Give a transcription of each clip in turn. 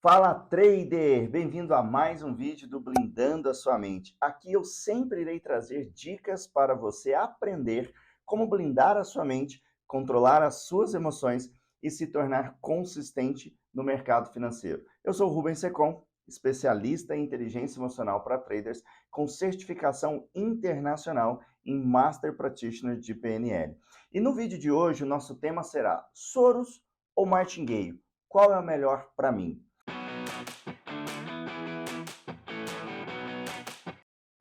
Fala trader, bem-vindo a mais um vídeo do Blindando a Sua Mente. Aqui eu sempre irei trazer dicas para você aprender como blindar a sua mente, controlar as suas emoções e se tornar consistente no mercado financeiro. Eu sou o Rubens Secom, especialista em inteligência emocional para traders com certificação internacional em Master Practitioner de PNL. E no vídeo de hoje o nosso tema será Soros ou Martingale? Qual é o melhor para mim?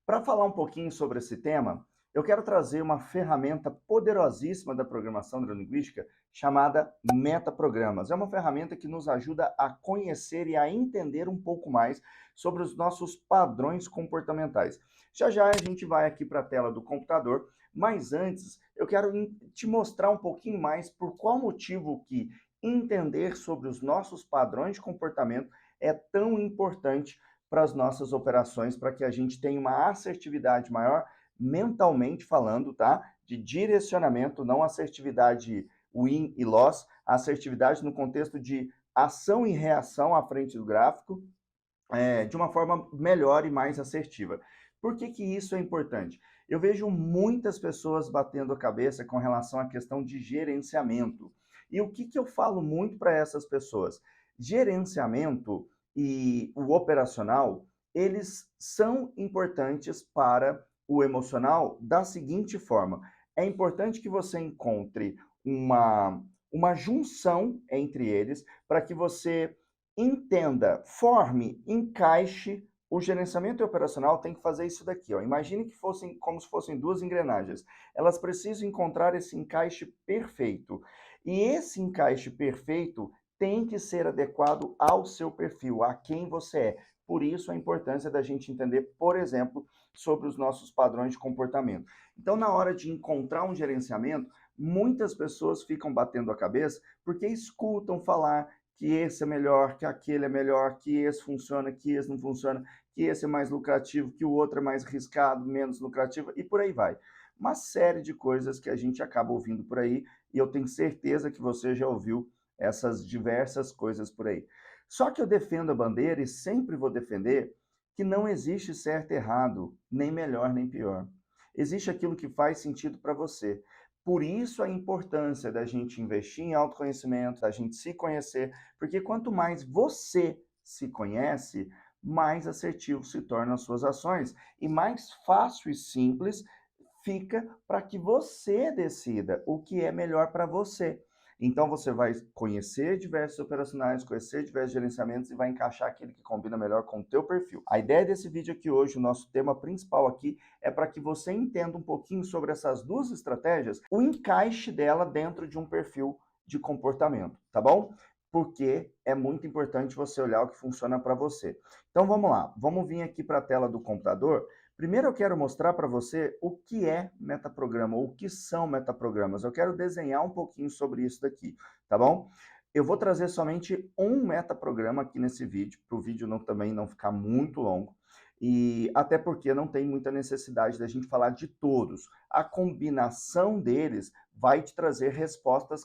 Para falar um pouquinho sobre esse tema, eu quero trazer uma ferramenta poderosíssima da programação neurolinguística chamada metaprogramas. É uma ferramenta que nos ajuda a conhecer e a entender um pouco mais sobre os nossos padrões comportamentais. Já já a gente vai aqui para a tela do computador, mas antes eu quero te mostrar um pouquinho mais por qual motivo que entender sobre os nossos padrões de comportamento é tão importante para as nossas operações, para que a gente tenha uma assertividade maior, mentalmente falando, tá? De direcionamento, não assertividade win e loss, assertividade no contexto de ação e reação à frente do gráfico, de uma forma melhor e mais assertiva. Por que que isso é importante? Eu vejo muitas pessoas batendo a cabeça com relação à questão de gerenciamento. E o que que eu falo muito para essas pessoas? Gerenciamento e o operacional, eles são importantes para o emocional da seguinte forma: é importante que você encontre uma junção entre eles para que você entenda, forme, encaixe. O gerenciamento operacional tem que fazer isso daqui, ó. Imagine que fossem como se fossem duas engrenagens. Elas precisam encontrar esse encaixe perfeito. E esse encaixe perfeito tem que ser adequado ao seu perfil, a quem você é. Por isso a importância da gente entender, por exemplo, sobre os nossos padrões de comportamento. Então, na hora de encontrar um gerenciamento, muitas pessoas ficam batendo a cabeça porque escutam falar que esse é melhor, que aquele é melhor, que esse funciona, que esse não funciona, que esse é mais lucrativo, que o outro é mais arriscado, menos lucrativo, e por aí vai. Uma série de coisas que a gente acaba ouvindo por aí, e eu tenho certeza que você já ouviu essas diversas coisas por aí. Só que eu defendo a bandeira e sempre vou defender que não existe certo e errado, nem melhor nem pior. Existe aquilo que faz sentido para você. Por isso a importância da gente investir em autoconhecimento, da gente se conhecer, porque quanto mais você se conhece, mais assertivo se tornam as suas ações e mais fácil e simples fica para que você decida o que é melhor para você. Então você vai conhecer diversos operacionais, conhecer diversos gerenciamentos e vai encaixar aquele que combina melhor com o teu perfil. A ideia desse vídeo aqui hoje, o nosso tema principal aqui, é para que você entenda um pouquinho sobre essas duas estratégias, o encaixe dela dentro de um perfil de comportamento, tá bom? Porque é muito importante você olhar o que funciona para você. Então vamos lá, vamos vir aqui para a tela do computador. Primeiro eu quero mostrar para você o que é metaprograma, ou o que são metaprogramas. Eu quero desenhar um pouquinho sobre isso daqui, tá bom? Eu vou trazer somente um metaprograma aqui nesse vídeo, para o vídeo também não ficar muito longo, e até porque não tem muita necessidade da gente falar de todos. A combinação deles vai te trazer respostas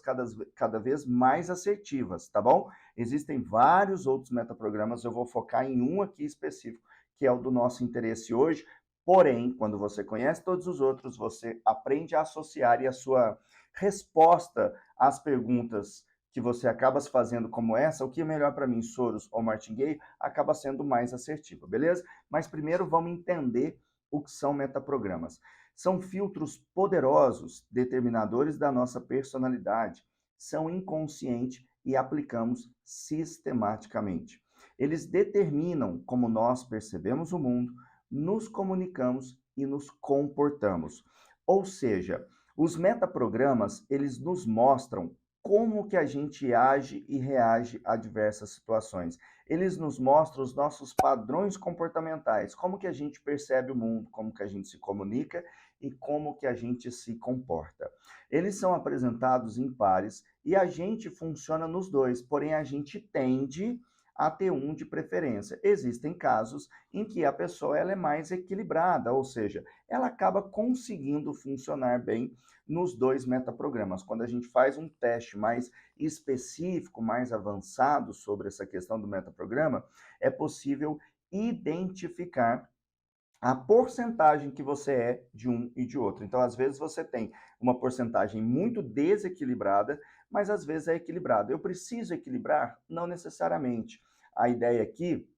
cada vez mais assertivas, tá bom? Existem vários outros metaprogramas, eu vou focar em um aqui específico, que é o do nosso interesse hoje. Porém, quando você conhece todos os outros, você aprende a associar e a sua resposta às perguntas que você acaba se fazendo como essa, o que é melhor para mim, Soros ou Martingale, acaba sendo mais assertiva, beleza? Mas primeiro vamos entender o que são metaprogramas. São filtros poderosos, determinadores da nossa personalidade, são inconscientes e aplicamos sistematicamente. Eles determinam como nós percebemos o mundo, nos comunicamos e nos comportamos. Ou seja, os metaprogramas, eles nos mostram como que a gente age e reage a diversas situações. Eles nos mostram os nossos padrões comportamentais, como que a gente percebe o mundo, como que a gente se comunica e como que a gente se comporta. Eles são apresentados em pares e a gente funciona nos dois, porém a gente tende a T1 de preferência. Existem casos em que a pessoa ela é mais equilibrada, ou seja, ela acaba conseguindo funcionar bem nos dois metaprogramas. Quando a gente faz um teste mais específico, mais avançado sobre essa questão do metaprograma, é possível identificar a porcentagem que você é de um e de outro. Então, às vezes você tem uma porcentagem muito desequilibrada, mas às vezes é equilibrada. Eu preciso equilibrar? Não necessariamente. A ideia aqui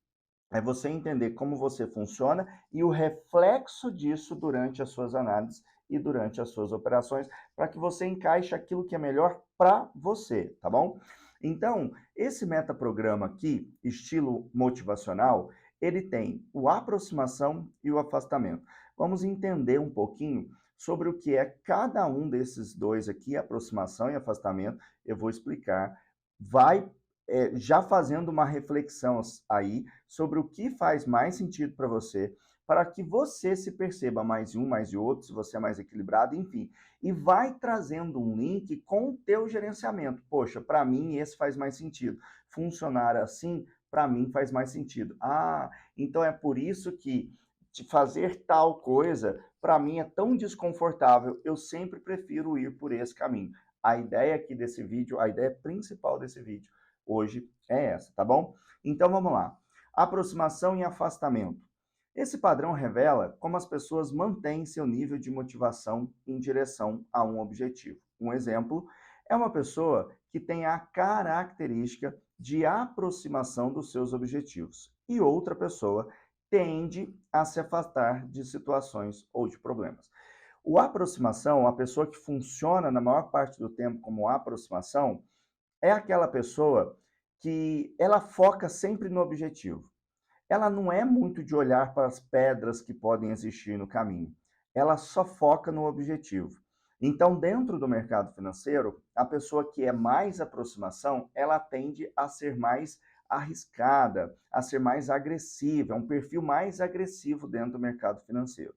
é você entender como você funciona e o reflexo disso durante as suas análises e durante as suas operações, para que você encaixe aquilo que é melhor para você, tá bom? Então, esse metaprograma aqui, estilo motivacional, ele tem o aproximação e o afastamento. Vamos entender um pouquinho sobre o que é cada um desses dois aqui, aproximação e afastamento. Eu vou explicar. Vai já fazendo uma reflexão aí sobre o que faz mais sentido para você, para que você se perceba mais em um, mais em outro, se você é mais equilibrado, enfim. E vai trazendo um link com o teu gerenciamento. Poxa, para mim esse faz mais sentido. Funcionar assim, para mim faz mais sentido. Ah, então é por isso que fazer tal coisa, para mim é tão desconfortável, eu sempre prefiro ir por esse caminho. A ideia aqui desse vídeo, a ideia principal desse vídeo hoje é essa, tá bom? Então vamos lá. Aproximação e afastamento. Esse padrão revela como as pessoas mantêm seu nível de motivação em direção a um objetivo. Um exemplo é uma pessoa que tem a característica de aproximação dos seus objetivos e outra pessoa tende a se afastar de situações ou de problemas. O aproximação, a pessoa que funciona na maior parte do tempo como aproximação, é aquela pessoa que ela foca sempre no objetivo. Ela não é muito de olhar para as pedras que podem existir no caminho. Ela só foca no objetivo. Então, dentro do mercado financeiro, a pessoa que é mais aproximação, ela tende a ser mais arriscada, a ser mais agressiva, é um perfil mais agressivo dentro do mercado financeiro.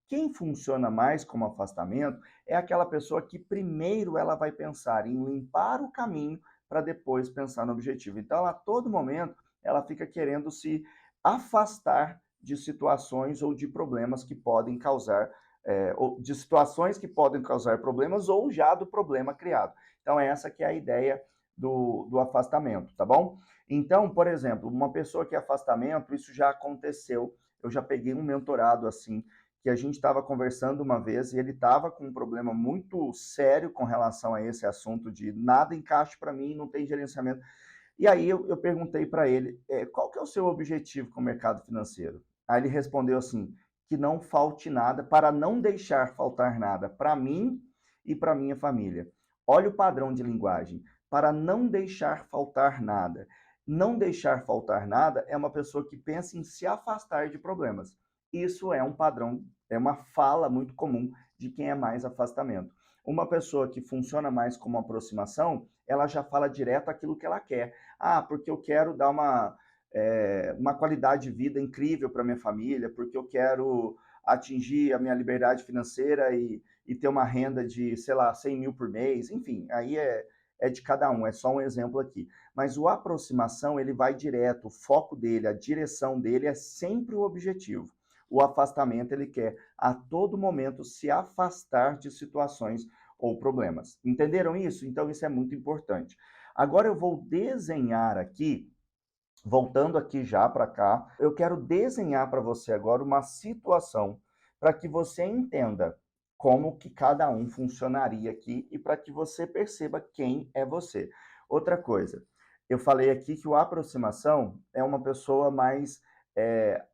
Quem funciona mais como afastamento é aquela pessoa que primeiro ela vai pensar em limpar o caminho para depois pensar no objetivo. Então, ela, a todo momento, ela fica querendo se afastar de situações ou de problemas que podem causar, ou de situações que podem causar problemas ou já do problema criado. Então, essa que é a ideia do afastamento, tá bom? Então, por exemplo, uma pessoa que é afastamento, isso já aconteceu, eu já peguei um mentorado assim, que a gente estava conversando uma vez e ele estava com um problema muito sério com relação a esse assunto de nada encaixa para mim, não tem gerenciamento. E aí eu perguntei para ele, qual que é o seu objetivo com o mercado financeiro? Aí ele respondeu assim, que não falte nada, para não deixar faltar nada para mim e para minha família. Olha o padrão de linguagem, para não deixar faltar nada. Não deixar faltar nada é uma pessoa que pensa em se afastar de problemas. Isso é um padrão, é uma fala muito comum de quem é mais afastamento. Uma pessoa que funciona mais como aproximação, ela já fala direto aquilo que ela quer. Ah, porque eu quero dar uma qualidade de vida incrível para minha família, porque eu quero atingir a minha liberdade financeira e ter uma renda de, sei lá, 100 mil por mês. Enfim, aí é de cada um, é só um exemplo aqui. Mas o aproximação, ele vai direto, o foco dele, a direção dele é sempre o objetivo. O afastamento, ele quer a todo momento se afastar de situações ou problemas. Entenderam isso? Então, isso é muito importante. Agora eu vou desenhar aqui, voltando aqui já para cá, eu quero desenhar para você agora uma situação para que você entenda como que cada um funcionaria aqui e para que você perceba quem é você. Outra coisa, eu falei aqui que o aproximação é uma pessoa mais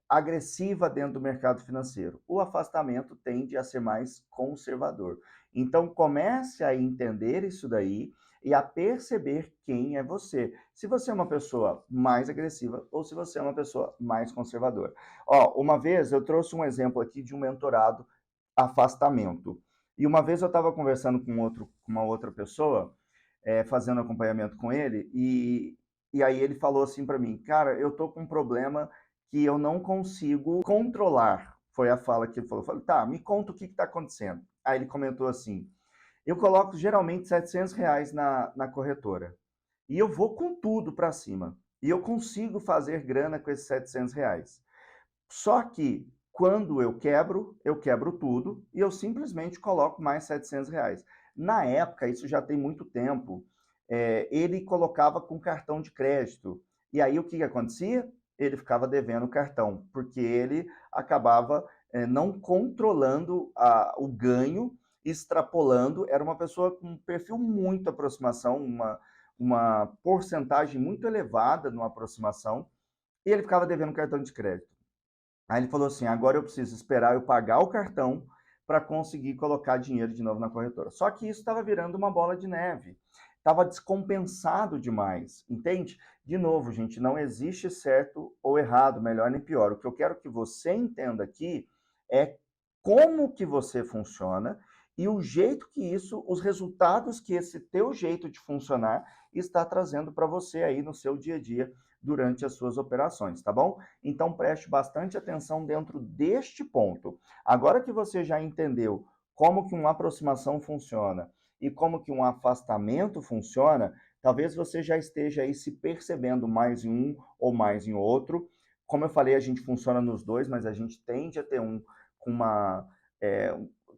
agressiva dentro do mercado financeiro. O afastamento tende a ser mais conservador. Então comece a entender isso daí e a perceber quem é você. Se você é uma pessoa mais agressiva ou se você é uma pessoa mais conservadora. Ó, uma vez eu trouxe um exemplo aqui de um mentorado afastamento. E uma vez eu estava conversando com uma outra pessoa, fazendo acompanhamento com ele, e aí ele falou assim para mim, cara, eu tô com um problema que eu não consigo controlar. Foi a fala que ele falou. Eu falei, tá, me conta o que está acontecendo. Aí ele comentou assim, eu coloco geralmente R$ 700 na corretora. E eu vou com tudo para cima. e eu consigo fazer grana com esses R$ 700. Só que quando eu quebro tudo e eu simplesmente coloco mais R$ 700. Na época, isso já tem muito tempo, ele colocava com cartão de crédito. E aí o que, que acontecia? Ele ficava devendo o cartão, porque ele acabava não controlando o ganho, extrapolando. Era uma pessoa com um perfil muito aproximação, uma porcentagem muito elevada numa aproximação, e ele ficava devendo cartão de crédito. Aí ele falou assim: agora eu preciso esperar eu pagar o cartão para conseguir colocar dinheiro de novo na corretora. Só que isso estava virando uma bola de neve. Estava descompensado demais, entende? De novo, gente, não existe certo ou errado, melhor nem pior. O que eu quero que você entenda aqui é como que você funciona e o jeito que isso, os resultados que esse teu jeito de funcionar está trazendo para você aí no seu dia a dia durante as suas operações, tá bom? Então preste bastante atenção dentro deste ponto. Agora que você já entendeu como que uma aproximação funciona e como que um afastamento funciona, talvez você já esteja aí se percebendo mais em um ou mais em outro. Como eu falei, a gente funciona nos dois, mas a gente tende a ter um com uma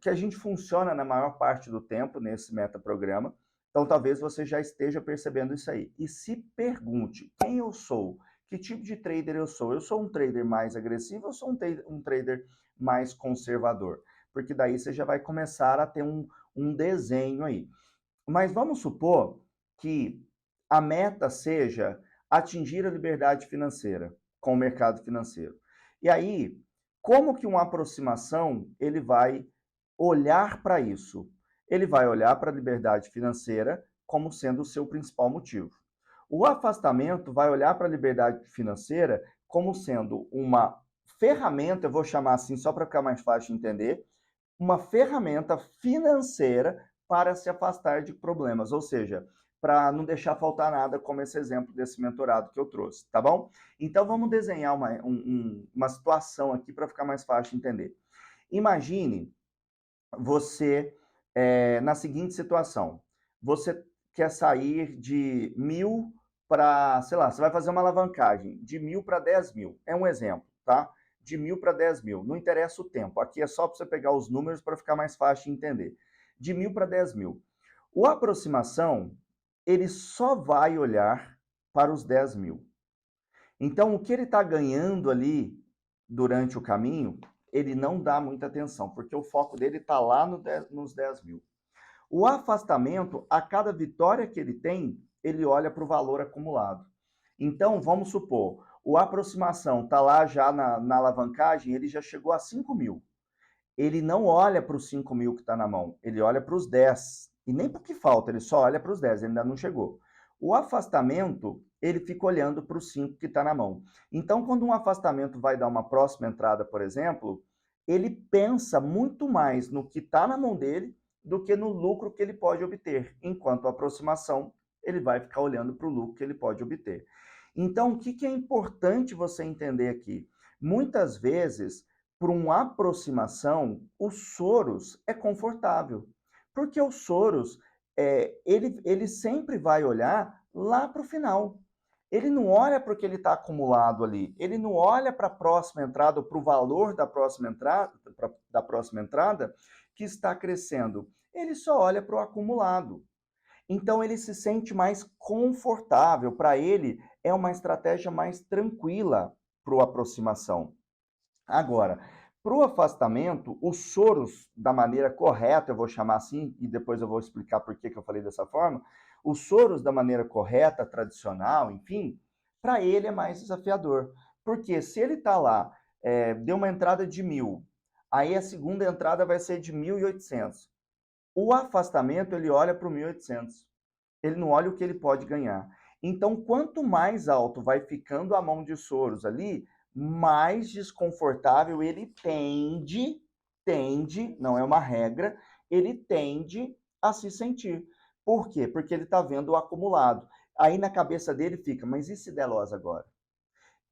que a gente funciona na maior parte do tempo nesse metaprograma. Então, talvez você já esteja percebendo isso aí. E se pergunte, quem eu sou? Que tipo de trader eu sou? Eu sou um trader mais agressivo ou sou um trader mais conservador? Porque daí você já vai começar a ter um desenho aí. Mas vamos supor que a meta seja atingir a liberdade financeira com o mercado financeiro. E aí, como que uma aproximação ele vai olhar para isso? Ele vai olhar para a liberdade financeira como sendo o seu principal motivo. O afastamento vai olhar para a liberdade financeira como sendo uma ferramenta, eu vou chamar assim só para ficar mais fácil de entender, uma ferramenta financeira para se afastar de problemas, ou seja, para não deixar faltar nada, como esse exemplo desse mentorado que eu trouxe, tá bom? Então vamos desenhar uma situação aqui para ficar mais fácil de entender. Imagine você na seguinte situação: você quer sair de 1.000 para, sei lá, você vai fazer uma alavancagem de 1.000 para 10.000. É um exemplo, tá? De 1.000 para 10.000. Não interessa o tempo. Aqui é só para você pegar os números para ficar mais fácil de entender. De 1.000 para 10.000. O aproximação, ele só vai olhar para os 10.000. Então, o que ele está ganhando ali durante o caminho, ele não dá muita atenção, porque o foco dele está lá nos 10.000. O afastamento, a cada vitória que ele tem, ele olha para o valor acumulado. Então, vamos supor, o aproximação está lá já na alavancagem, ele já chegou a 5.000. Ele não olha para os 5.000 que está na mão, ele olha para os 10. E nem para o que falta, ele só olha para os 10, ele ainda não chegou. O afastamento, ele fica olhando para os 5 que está na mão. Então, quando um afastamento vai dar uma próxima entrada, por exemplo, ele pensa muito mais no que está na mão dele do que no lucro que ele pode obter, enquanto a aproximação, ele vai ficar olhando para o lucro que ele pode obter. Então, o que é importante você entender aqui? Muitas vezes, por uma aproximação, o Soros é confortável, porque o Soros ele sempre vai olhar lá para o final. Ele não olha para o que ele está acumulado ali, ele não olha para a próxima entrada ou para o valor da próxima entrada que está crescendo. Ele só olha para o acumulado. Então ele se sente mais confortável. Para ele é uma estratégia mais tranquila para a aproximação. Agora, para o afastamento, os Soros, da maneira correta, eu vou chamar assim, e depois eu vou explicar por que eu falei dessa forma, os Soros, da maneira correta, tradicional, enfim, para ele é mais desafiador. Porque se ele está lá, deu uma entrada de 1.000, aí a segunda entrada vai ser de 1.800. O afastamento, ele olha para o 1.800. Ele não olha o que ele pode ganhar. Então, quanto mais alto vai ficando a mão de Soros ali, mais desconfortável ele tende, não é uma regra, ele tende a se sentir. Por quê? Porque ele está vendo o acumulado. Aí na cabeça dele fica, mas e se der loss agora?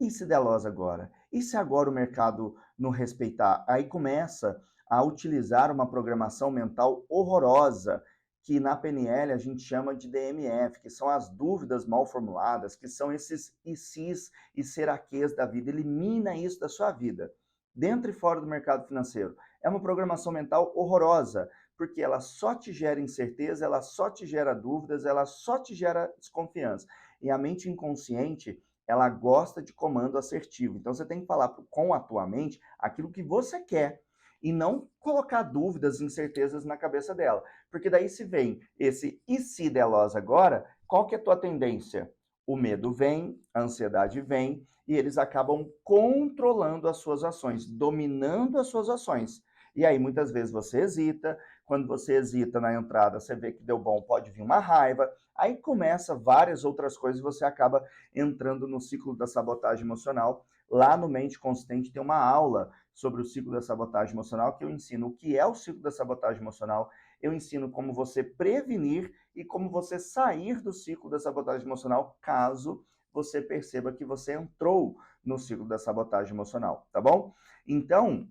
E se der loss agora? E se agora o mercado não respeitar? Aí começa a utilizar uma programação mental horrorosa que na PNL a gente chama de DMF, que são as dúvidas mal formuladas, que são esses e sis e seraquês da vida. Elimina isso da sua vida, dentro e fora do mercado financeiro. É uma programação mental horrorosa, porque ela só te gera incerteza, ela só te gera dúvidas, ela só te gera desconfiança. E a mente inconsciente, ela gosta de comando assertivo. Então você tem que falar com a tua mente aquilo que você quer e não colocar dúvidas, incertezas na cabeça dela. Porque daí se vem esse e se delas agora, qual que é a tua tendência? O medo vem, a ansiedade vem e eles acabam controlando as suas ações, dominando as suas ações. E aí muitas vezes você hesita, quando você hesita na entrada, você vê que deu bom, pode vir uma raiva, aí começa várias outras coisas e você acaba entrando no ciclo da sabotagem emocional. Lá no Mente Consciente tem uma aula sobre o ciclo da sabotagem emocional que eu ensino o que é o ciclo da sabotagem emocional, eu ensino como você prevenir e como você sair do ciclo da sabotagem emocional caso você perceba que você entrou no ciclo da sabotagem emocional, tá bom? Então,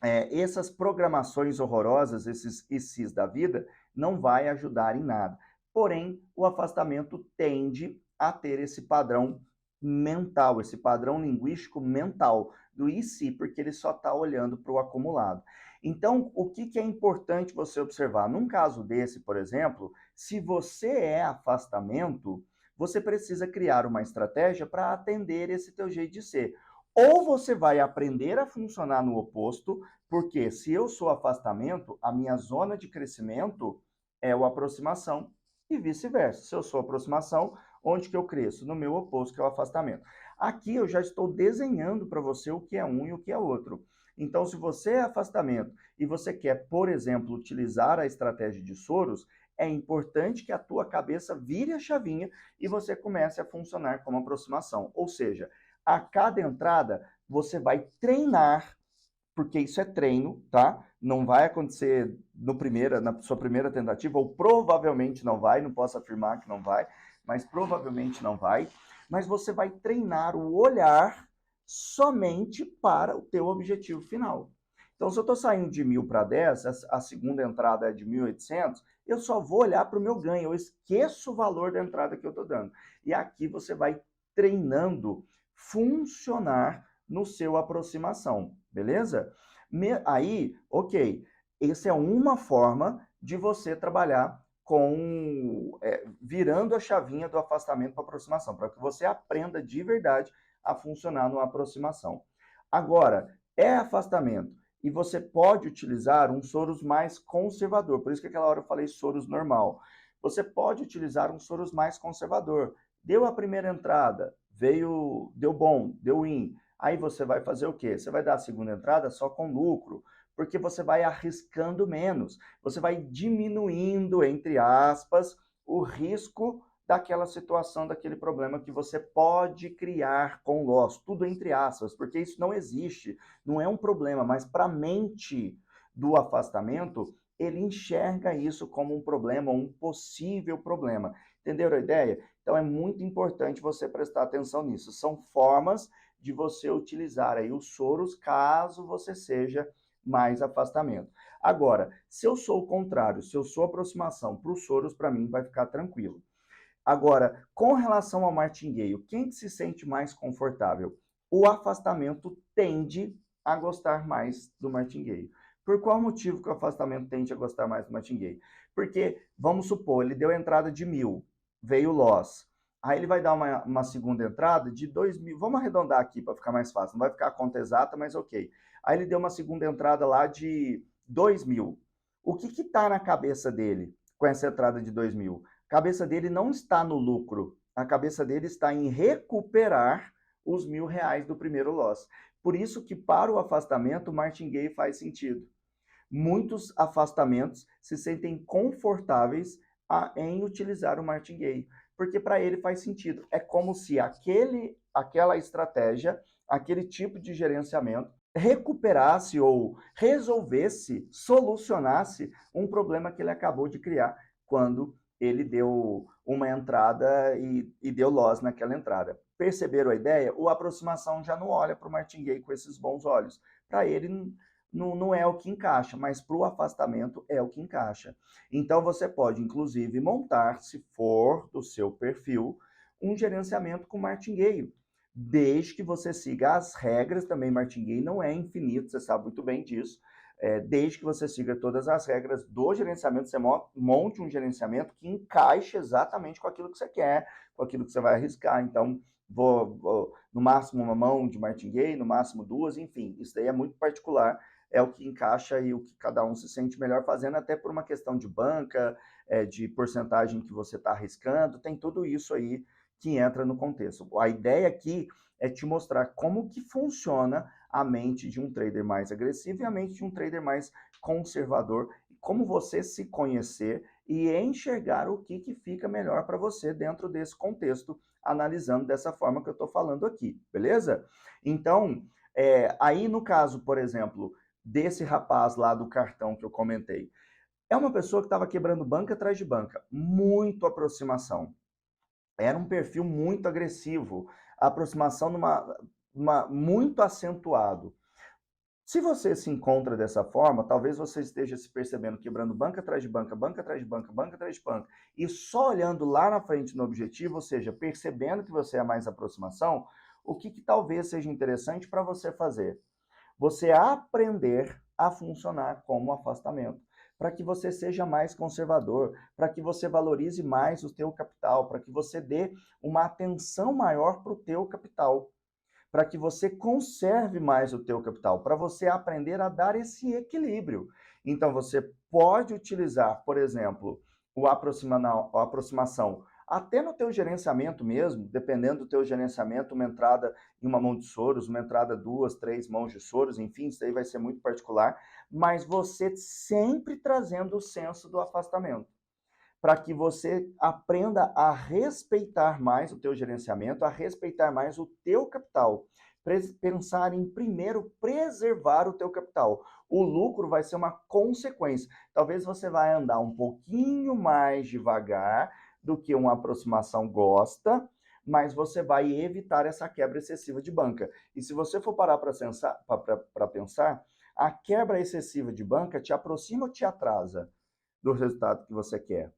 essas programações horrorosas, esses ICs da vida, não vai ajudar em nada. Porém, o afastamento tende a ter esse padrão mental, esse padrão linguístico mental do IC, porque ele só está olhando para o acumulado. Então, o que é importante você observar? Num caso desse, por exemplo, se você é afastamento, você precisa criar uma estratégia para atender esse teu jeito de ser. Ou você vai aprender a funcionar no oposto, porque se eu sou afastamento, a minha zona de crescimento é o aproximação e vice-versa. Se eu sou aproximação, onde que eu cresço? No meu oposto, que é o afastamento. Aqui eu já estou desenhando para você o que é um e o que é outro. Então, se você é afastamento e você quer, por exemplo, utilizar a estratégia de Soros, é importante que a tua cabeça vire a chavinha e você comece a funcionar como aproximação. Ou seja, a cada entrada você vai treinar, porque isso é treino, tá? Não vai acontecer na sua primeira tentativa, ou provavelmente não vai, não posso afirmar que não vai, mas provavelmente não vai. Mas você vai treinar o olhar somente para o teu objetivo final. Então, se eu estou saindo de 1.000 para 10, a segunda entrada é de 1.800, eu só vou olhar para o meu ganho, eu esqueço o valor da entrada que eu estou dando. E aqui você vai treinando funcionar no seu aproximação, beleza? Aí, ok, essa é uma forma de você trabalhar com virando a chavinha do afastamento para aproximação, para que você aprenda de verdade a funcionar numa aproximação. Agora, é afastamento e você pode utilizar um Soros mais conservador, por isso que aquela hora eu falei Soros normal. Você pode utilizar um Soros mais conservador. Deu a primeira entrada, deu bom, deu in. Aí você vai fazer o quê? Você vai dar a segunda entrada só com lucro, porque você vai arriscando menos. Você vai diminuindo, entre aspas, o risco daquela situação, daquele problema que você pode criar com loss. Tudo entre aspas, porque isso não existe. Não é um problema, mas para a mente do afastamento, ele enxerga isso como um problema, um possível problema. Entenderam a ideia? Então é muito importante você prestar atenção nisso. São formas de você utilizar aí os Soros caso você seja mais afastamento. Agora, se eu sou o contrário, se eu sou aproximação para os Soros, para mim vai ficar tranquilo. Agora, com relação ao martingale, quem que se sente mais confortável? O afastamento tende a gostar mais do martingale. Por qual motivo que o afastamento tende a gostar mais do martingale? Porque, vamos supor, ele deu a entrada de 1.000, veio o loss. Aí ele vai dar uma segunda entrada de 2.000. Vamos arredondar aqui para ficar mais fácil. Não vai ficar a conta exata, mas ok. Aí ele deu uma segunda entrada lá de 2.000. O que está na cabeça dele com essa entrada de 2.000? A cabeça dele não está no lucro. A cabeça dele está em recuperar os R$ 1.000 do primeiro loss. Por isso que para o afastamento, o martingale faz sentido. Muitos afastamentos se sentem confortáveis em utilizar o martingale, porque para ele faz sentido. É como se aquela estratégia, aquele tipo de gerenciamento recuperasse ou resolvesse, solucionasse um problema que ele acabou de criar quando ele deu uma entrada e deu loss naquela entrada. Perceberam a ideia? O aproximação já não olha para o martingale com esses bons olhos. Para ele, não é o que encaixa, mas para o afastamento é o que encaixa. Então você pode, inclusive, montar, se for do seu perfil, um gerenciamento com martingale, desde que você siga as regras. Também martingale não é infinito, você sabe muito bem disso. Desde que você siga todas as regras do gerenciamento, você monte um gerenciamento que encaixe exatamente com aquilo que você quer, com aquilo que você vai arriscar. Então, no máximo uma mão de martingale, no máximo duas, enfim, isso daí é muito particular, é o que encaixa e o que cada um se sente melhor fazendo, até por uma questão de banca, de porcentagem que você está arriscando, tem tudo isso aí que entra no contexto. A ideia aqui é te mostrar como que funciona a mente de um trader mais agressivo e a mente de um trader mais conservador, como você se conhecer e enxergar o que fica melhor para você dentro desse contexto, analisando dessa forma que eu estou falando aqui, beleza? Então, aí no caso, por exemplo, desse rapaz lá do cartão que eu comentei, é uma pessoa que estava quebrando banca atrás de banca, muito aproximação. Era um perfil muito agressivo, aproximação muito acentuado. Se você se encontra dessa forma, talvez você esteja se percebendo quebrando banca atrás de banca, banca atrás de banca, banca atrás de banca, e só olhando lá na frente no objetivo, ou seja, percebendo que você é mais aproximação, o que talvez seja interessante para você fazer? Você aprender a funcionar como afastamento, para que você seja mais conservador, para que você valorize mais o teu capital, para que você dê uma atenção maior para o teu capital, para que você conserve mais o teu capital, para você aprender a dar esse equilíbrio. Então você pode utilizar, por exemplo, a aproximação até no teu gerenciamento mesmo, dependendo do teu gerenciamento, uma entrada em uma mão de Soros, uma entrada duas, três mãos de Soros, enfim, isso aí vai ser muito particular, mas você sempre trazendo o senso do afastamento, para que você aprenda a respeitar mais o teu gerenciamento, a respeitar mais o teu capital. Pensar em primeiro preservar o teu capital. O lucro vai ser uma consequência. Talvez você vai andar um pouquinho mais devagar do que uma aproximação gosta, mas você vai evitar essa quebra excessiva de banca. E se você for parar para pensar, a quebra excessiva de banca te aproxima ou te atrasa do resultado que você quer?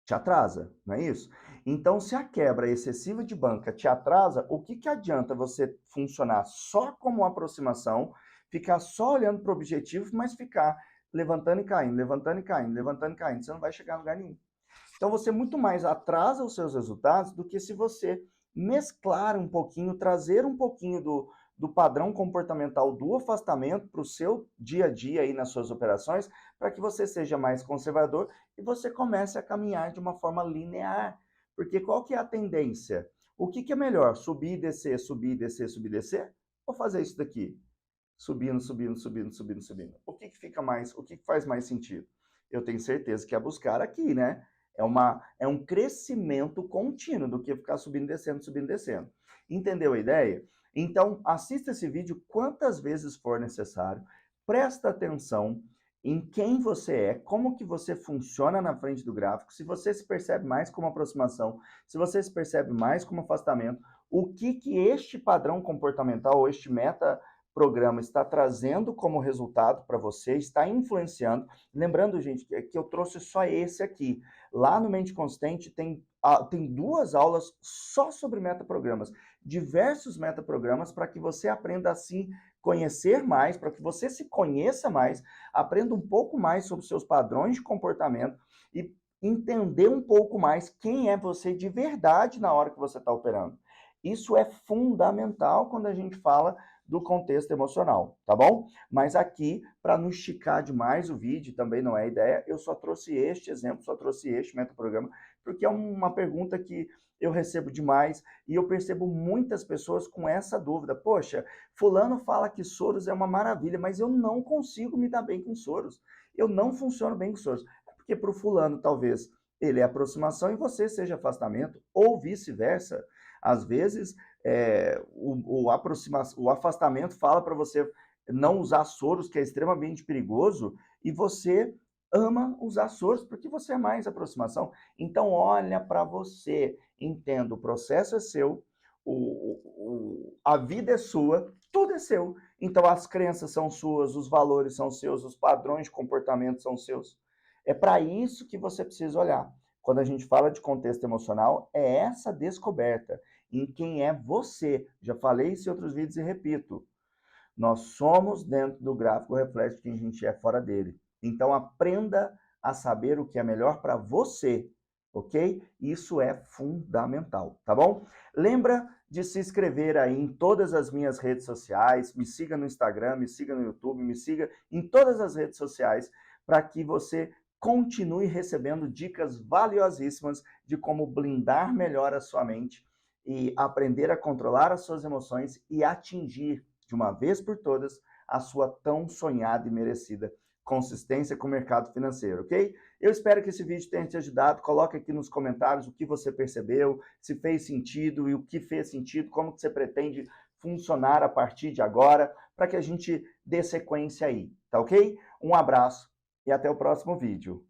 Te atrasa, não é isso? Então, se a quebra excessiva de banca te atrasa, o que adianta você funcionar só como aproximação, ficar só olhando para o objetivo, mas ficar levantando e caindo, levantando e caindo, levantando e caindo? Você não vai chegar a lugar nenhum. Então, você muito mais atrasa os seus resultados do que se você mesclar um pouquinho, trazer um pouquinho do padrão comportamental do afastamento para o seu dia a dia aí nas suas operações, para que você seja mais conservador e você comece a caminhar de uma forma linear. Porque qual que é a tendência? O que é melhor? Subir, descer, subir, descer, subir, descer? Ou fazer isso daqui? Subindo, subindo, subindo, subindo, subindo. O que fica mais, o que faz mais sentido? Eu tenho certeza que é buscar aqui, né? É um crescimento contínuo do que ficar subindo, descendo, descendo. Entendeu a ideia? Então, assista esse vídeo quantas vezes for necessário, presta atenção em quem você é, como que você funciona na frente do gráfico, se você se percebe mais como aproximação, se você se percebe mais como afastamento, o que este padrão comportamental ou este meta programa está trazendo como resultado para você, está influenciando. Lembrando, gente, que eu trouxe só esse aqui. Lá no Mente Consistente tem duas aulas só sobre metaprogramas, diversos metaprogramas, para que você aprenda assim conhecer mais, para que você se conheça mais, aprenda um pouco mais sobre os seus padrões de comportamento e entender um pouco mais quem é você de verdade na hora que você está operando. Isso é fundamental quando a gente fala do contexto emocional, tá bom? Mas aqui, para não esticar demais o vídeo, também não é ideia, eu só trouxe este exemplo, só trouxe este metaprograma, porque é uma pergunta que eu recebo demais e eu percebo muitas pessoas com essa dúvida. Poxa, fulano fala que Soros é uma maravilha, mas eu não consigo me dar bem com Soros. Eu não funciono bem com Soros. É porque para o fulano, talvez, ele é aproximação e você seja afastamento, ou vice-versa. Às vezes, o afastamento fala para você não usar Soros, que é extremamente perigoso, e você ama usar Soros porque você é mais aproximação. Então, olha para você, entenda, o processo é seu, a vida é sua, tudo é seu. Então as crenças são suas, os valores são seus, os padrões de comportamento são seus. É para isso que você precisa olhar. Quando a gente fala de contexto emocional, é essa descoberta em quem é você. Já falei isso em outros vídeos e repito. Nós somos dentro do gráfico reflexo de quem a gente é fora dele. Então aprenda a saber o que é melhor para você, ok? Isso é fundamental, tá bom? Lembra de se inscrever aí em todas as minhas redes sociais, me siga no Instagram, me siga no YouTube, me siga em todas as redes sociais para que você continue recebendo dicas valiosíssimas de como blindar melhor a sua mente e aprender a controlar as suas emoções e atingir de uma vez por todas a sua tão sonhada e merecida consistência com o mercado financeiro, ok? Eu espero que esse vídeo tenha te ajudado. Coloque aqui nos comentários o que você percebeu, se fez sentido e o que fez sentido, como que você pretende funcionar a partir de agora, para que a gente dê sequência aí, tá ok? Um abraço e até o próximo vídeo.